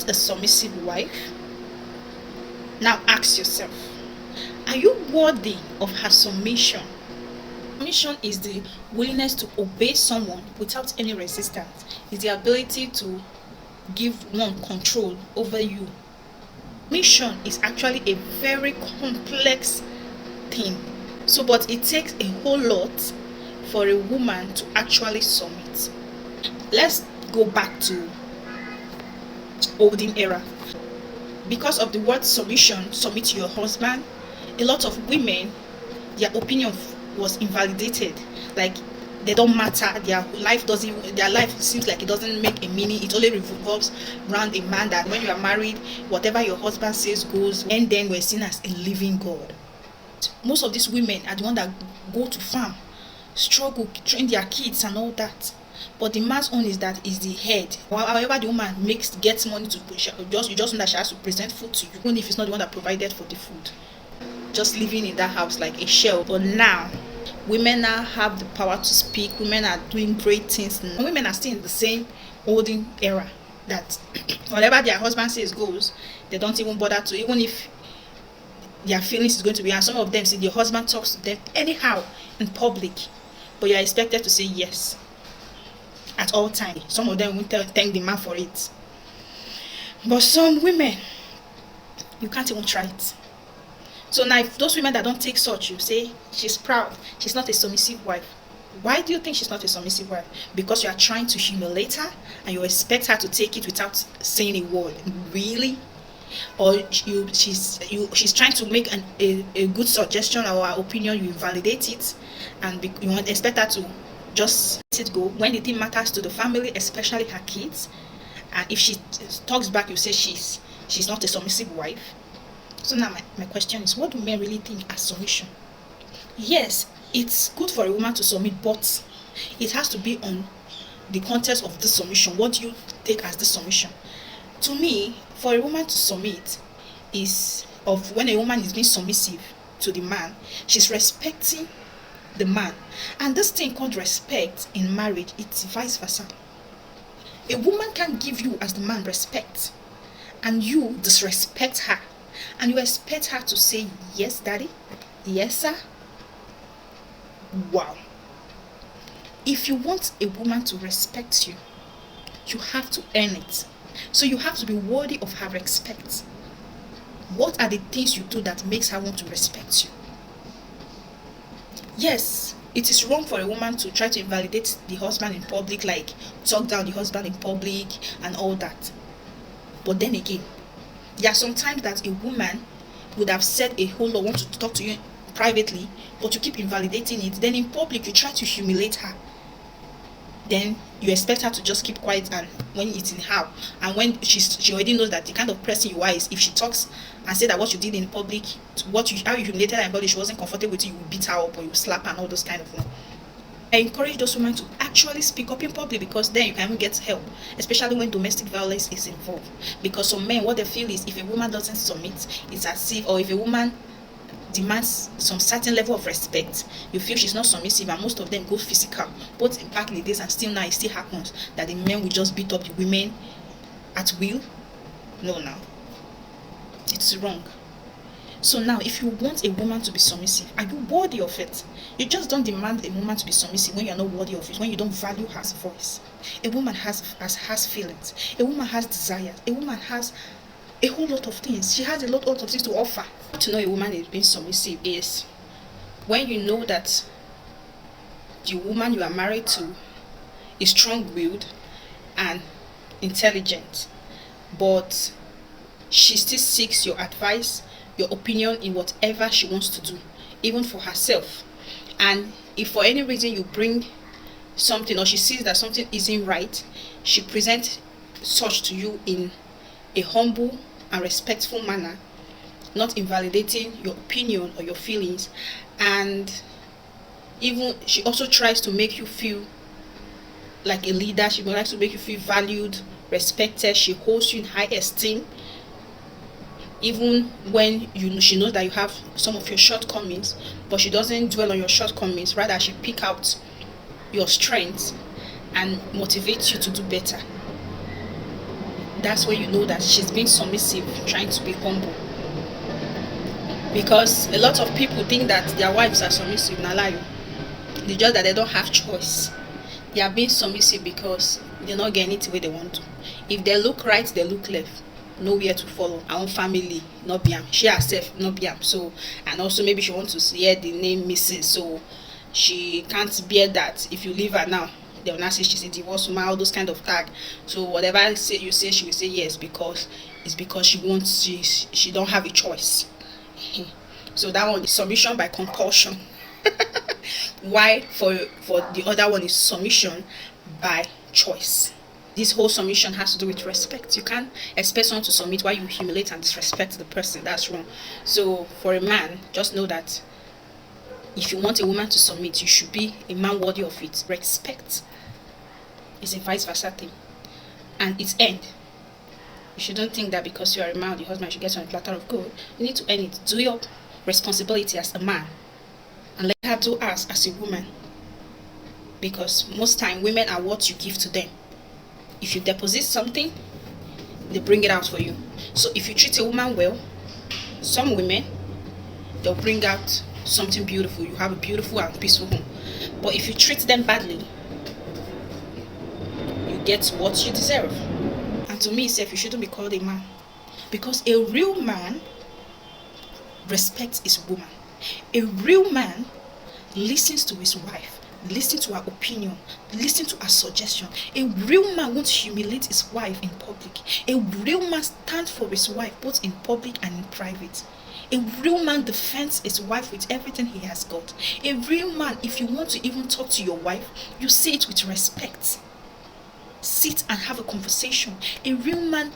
not a submissive wife? Now ask yourself, are you worthy of her submission? Submission is the willingness to obey someone without any resistance. It's the ability to give one control over you. Submission is actually a very complex thing. So, but it takes a whole lot for a woman to actually submit. Let's go back to olden era. Because of the word submission, submit to your husband, a lot of women, their opinion was invalidated. Like, they don't matter, their life seems like it doesn't make a meaning. It only revolves around a man, that when you are married, whatever your husband says goes, and then we're seen as a living God. Most of these women are the ones that go to farm, struggle, train their kids and all that. But the man's own is the head. However the woman gets money to you just know that she has to present food to you, even if it's not the one that provided for the food. Just living in that house like a shell. But now, women now have the power to speak. Women are doing great things. And women are still in the same olden era that whatever their husband says goes. They don't even bother to, even if their feelings is going to be. And some of them see their husband talks to them anyhow in public, but you are expected to say yes at all times. Some of them won't thank the man for it. But some women, you can't even try it. So now, if those women that don't take such, you say she's proud, she's not a submissive wife. Why do you think she's not a submissive wife? Because you are trying to humiliate her and you expect her to take it without saying a word. Really? Or she's trying to make a good suggestion or opinion, you validate it, and you expect her to just let it go when the thing matters to the family, especially her kids. And if she talks back, you say she's not a submissive wife. So now my question is, what do men really think as submission? Yes, it's good for a woman to submit, but it has to be on the context of the submission. What do you take as the submission? To me, for a woman to submit is of when a woman is being submissive to the man, she's respecting the man. And this thing called respect in marriage, it's vice versa. A woman can give you as the man respect, and you disrespect her, and you expect her to say yes daddy, yes sir. Wow. If you want a woman to respect you, you have to earn it. So you have to be worthy of her respect. What are the things you do that makes her want to respect you? Yes, it is wrong for a woman to try to invalidate the husband in public, like talk down the husband in public and all that. But then again, there are some times that a woman would have said a whole lot, want to talk to you privately, but you keep invalidating it. Then in public, you try to humiliate her. Then you expect her to just keep quiet, and when it's in her, and when she already knows that the kind of person you are is, if she talks and say that what you did in public, how you humiliated her in public, she wasn't comfortable with you, you will beat her up or you slap her and all those kind of things. I encourage those women to actually speak up in public, because then you can even get help, especially when domestic violence is involved. Because some men, what they feel is, if a woman doesn't submit, it's as if, or if a woman demands some certain level of respect, you feel she's not submissive, and most of them go physical. Both back in the days and still now, it still happens that the men will just beat up the women at will. No, now it's wrong. So now, if you want a woman to be submissive, are you worthy of it? You just don't demand a woman to be submissive when you're not worthy of it, when you don't value her voice. A woman has feelings. A woman has desires. A woman has a whole lot of things. She has a lot of things to offer. To know a woman is being submissive is when you know that the woman you are married to is strong-willed and intelligent, but she still seeks your advice, your opinion in whatever she wants to do, even for herself. And if for any reason you bring something, or she sees that something isn't right, she presents such to you in a humble and respectful manner, not invalidating your opinion or your feelings. And even she also tries to make you feel like a leader. She would like to make you feel valued, respected. She holds you in high esteem, even when she knows that you have some of your shortcomings, but she doesn't dwell on your shortcomings. Rather, she pick out your strengths and motivates you to do better. that's when you know that she's being submissive, trying to be humble. Because a lot of people think that their wives are submissive. Na lie. It's just that they don't have choice. They are being submissive because they're not getting it the way they want to. If they look right, they look left. Nowhere to follow. Our own family, not be am. She herself, not be am. So, and also maybe she wants to hear the name Mrs. So she can't bear that. If you leave her now, they will not say she's a divorced woman, all those kind of tag. So whatever you say, she will say yes, because it's because she wants, she don't have a choice. So that one is submission by compulsion. Why for the other one is submission by choice. This whole submission has to do with respect. You can't expect someone to submit while you humiliate and disrespect the person. That's wrong. So for a man, just know that if you want a woman to submit, you should be a man worthy of it. Respect is a vice versa thing, and it's earned. You shouldn't think that because you are a man, the husband should get on a platter of gold. You need to earn it. Do your responsibility as a man, and let her do us as a woman. Because most time women are what you give to them. If you deposit something, they bring it out for you. So if you treat a woman well, some women, they'll bring out something beautiful. You have a beautiful and peaceful home. But if you treat them badly, you get what you deserve. And to me, you shouldn't be called a man, because a real man respects his woman. A real man listens to his wife, listens to her opinion, listens to her suggestion. A real man won't humiliate his wife in public. A real man stands for his wife both in public and in private. A real man defends his wife with everything he has got. A real man, if you want to even talk to your wife, you say it with respect. Sit and have a conversation. A real man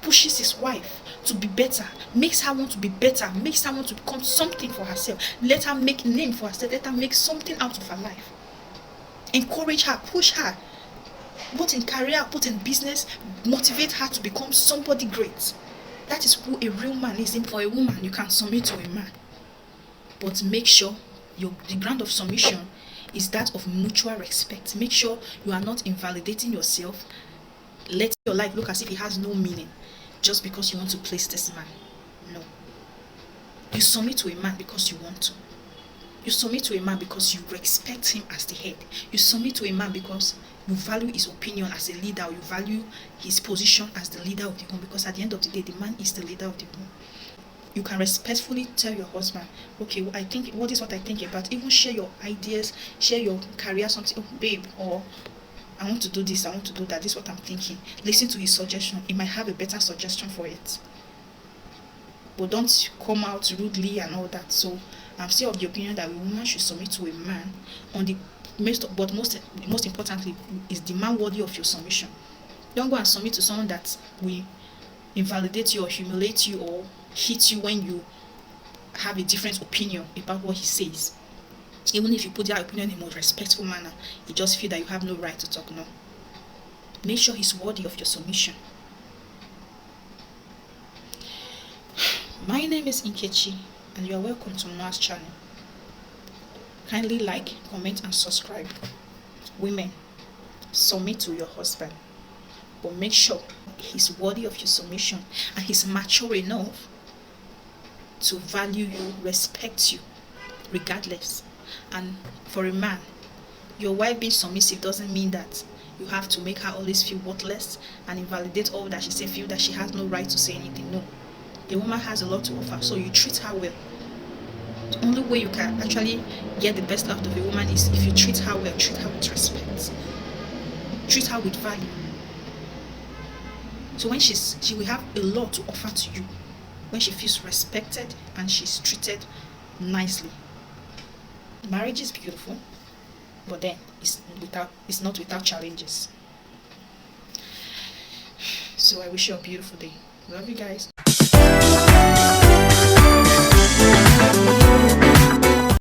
pushes his wife to be better, makes her want to be better, makes her want to become something for herself. Let her make a name for herself. Let her make something out of her life. Encourage her, push her, both in career, both in business. Motivate her to become somebody great. That is who a real man is. For a woman, you can submit to a man, but make sure the ground of submission is that of mutual respect. Make sure you are not invalidating yourself. Let your life look as if it has no meaning just because you want to place this man. No. You submit to a man because you want to. You submit to a man because you respect him as the head. You submit to a man because you value his opinion as a leader, or you value his position as the leader of the home, because at the end of the day, the man is the leader of the home. You can respectfully tell your husband, okay, I think what is what I think about. Even share your ideas, share your career, something. Oh, babe, or I want to do this, I want to do that. This is what I'm thinking. Listen to his suggestion. He might have a better suggestion for it. But don't come out rudely and all that. So I'm still of the opinion that a woman should submit to a man on the most importantly is the man worthy of your submission. Don't go and submit to someone that will invalidate you or humiliate you or hit you when you have a different opinion about what he says. Even if you put that opinion in a more respectful manner, you just feel that you have no right to talk. No. Make sure he's worthy of your submission. My name is Nkechi, and you are welcome to Noah's channel. Kindly like, comment, and subscribe. Women, submit to your husband, but make sure he's worthy of your submission and he's mature enough to value you, respect you, regardless. And for a man, your wife being submissive doesn't mean that you have to make her always feel worthless and invalidate all that she says, feel that she has no right to say anything. No. A woman has a lot to offer, so you treat her well. The only way you can actually get the best out of a woman is if you treat her well, treat her with respect, treat her with value. So when she will have a lot to offer to you, when she feels respected and she's treated nicely. Marriage is beautiful, but then it's not without challenges. So I wish you a beautiful day. Love you guys.